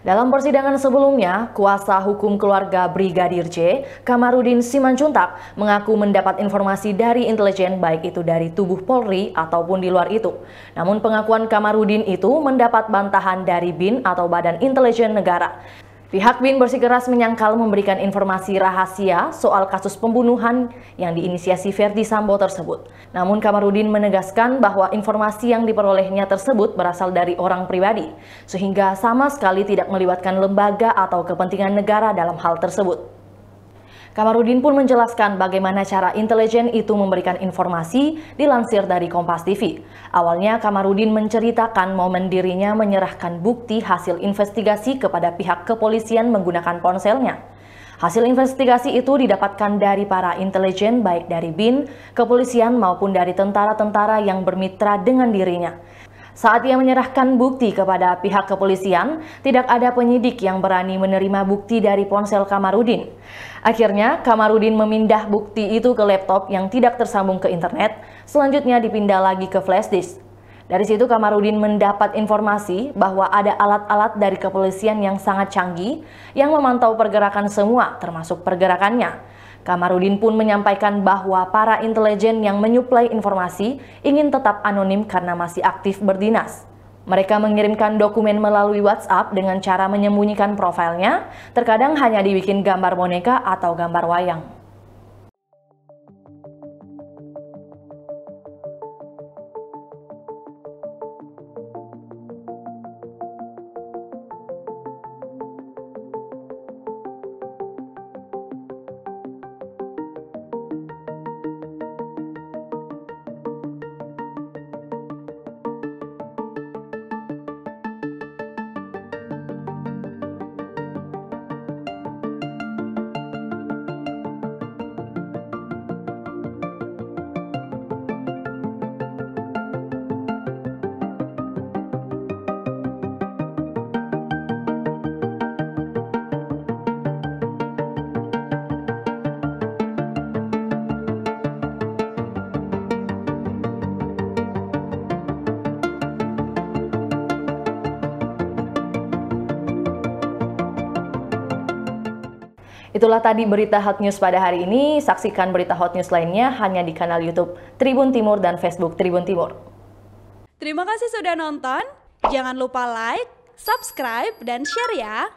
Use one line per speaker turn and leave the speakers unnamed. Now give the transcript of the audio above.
Dalam persidangan sebelumnya, kuasa hukum keluarga Brigadir J, Kamarudin Simanjuntak, mengaku mendapat informasi dari intelijen baik itu dari tubuh Polri ataupun di luar itu. Namun pengakuan Kamarudin itu mendapat bantahan dari BIN atau Badan Intelijen Negara. Pihak BIN bersikeras menyangkal memberikan informasi rahasia soal kasus pembunuhan yang diinisiasi Verdi Sambo tersebut. Namun Kamarudin menegaskan bahwa informasi yang diperolehnya tersebut berasal dari orang pribadi, sehingga sama sekali tidak melibatkan lembaga atau kepentingan negara dalam hal tersebut. Kamarudin pun menjelaskan bagaimana cara intelijen itu memberikan informasi dilansir dari Kompas TV. Awalnya Kamarudin menceritakan momen dirinya menyerahkan bukti hasil investigasi kepada pihak kepolisian menggunakan ponselnya. Hasil investigasi itu didapatkan dari para intelijen baik dari BIN, kepolisian maupun dari tentara-tentara yang bermitra dengan dirinya. Saat ia menyerahkan bukti kepada pihak kepolisian, tidak ada penyidik yang berani menerima bukti dari ponsel Kamarudin. Akhirnya, Kamarudin memindah bukti itu ke laptop yang tidak tersambung ke internet, selanjutnya dipindah lagi ke flash disk. Dari situ Kamarudin mendapat informasi bahwa ada alat-alat dari kepolisian yang sangat canggih yang memantau pergerakan semua, termasuk pergerakannya. Kamarudin pun menyampaikan bahwa para intelijen yang menyuplai informasi ingin tetap anonim karena masih aktif berdinas. Mereka mengirimkan dokumen melalui WhatsApp dengan cara menyembunyikan profilnya, terkadang hanya dibikin gambar boneka atau gambar wayang. Itulah tadi berita Hot News pada hari ini. Saksikan berita Hot News lainnya hanya di kanal YouTube Tribun Timur dan Facebook Tribun Timur.
Terima kasih sudah nonton. Jangan lupa like, subscribe, dan share ya.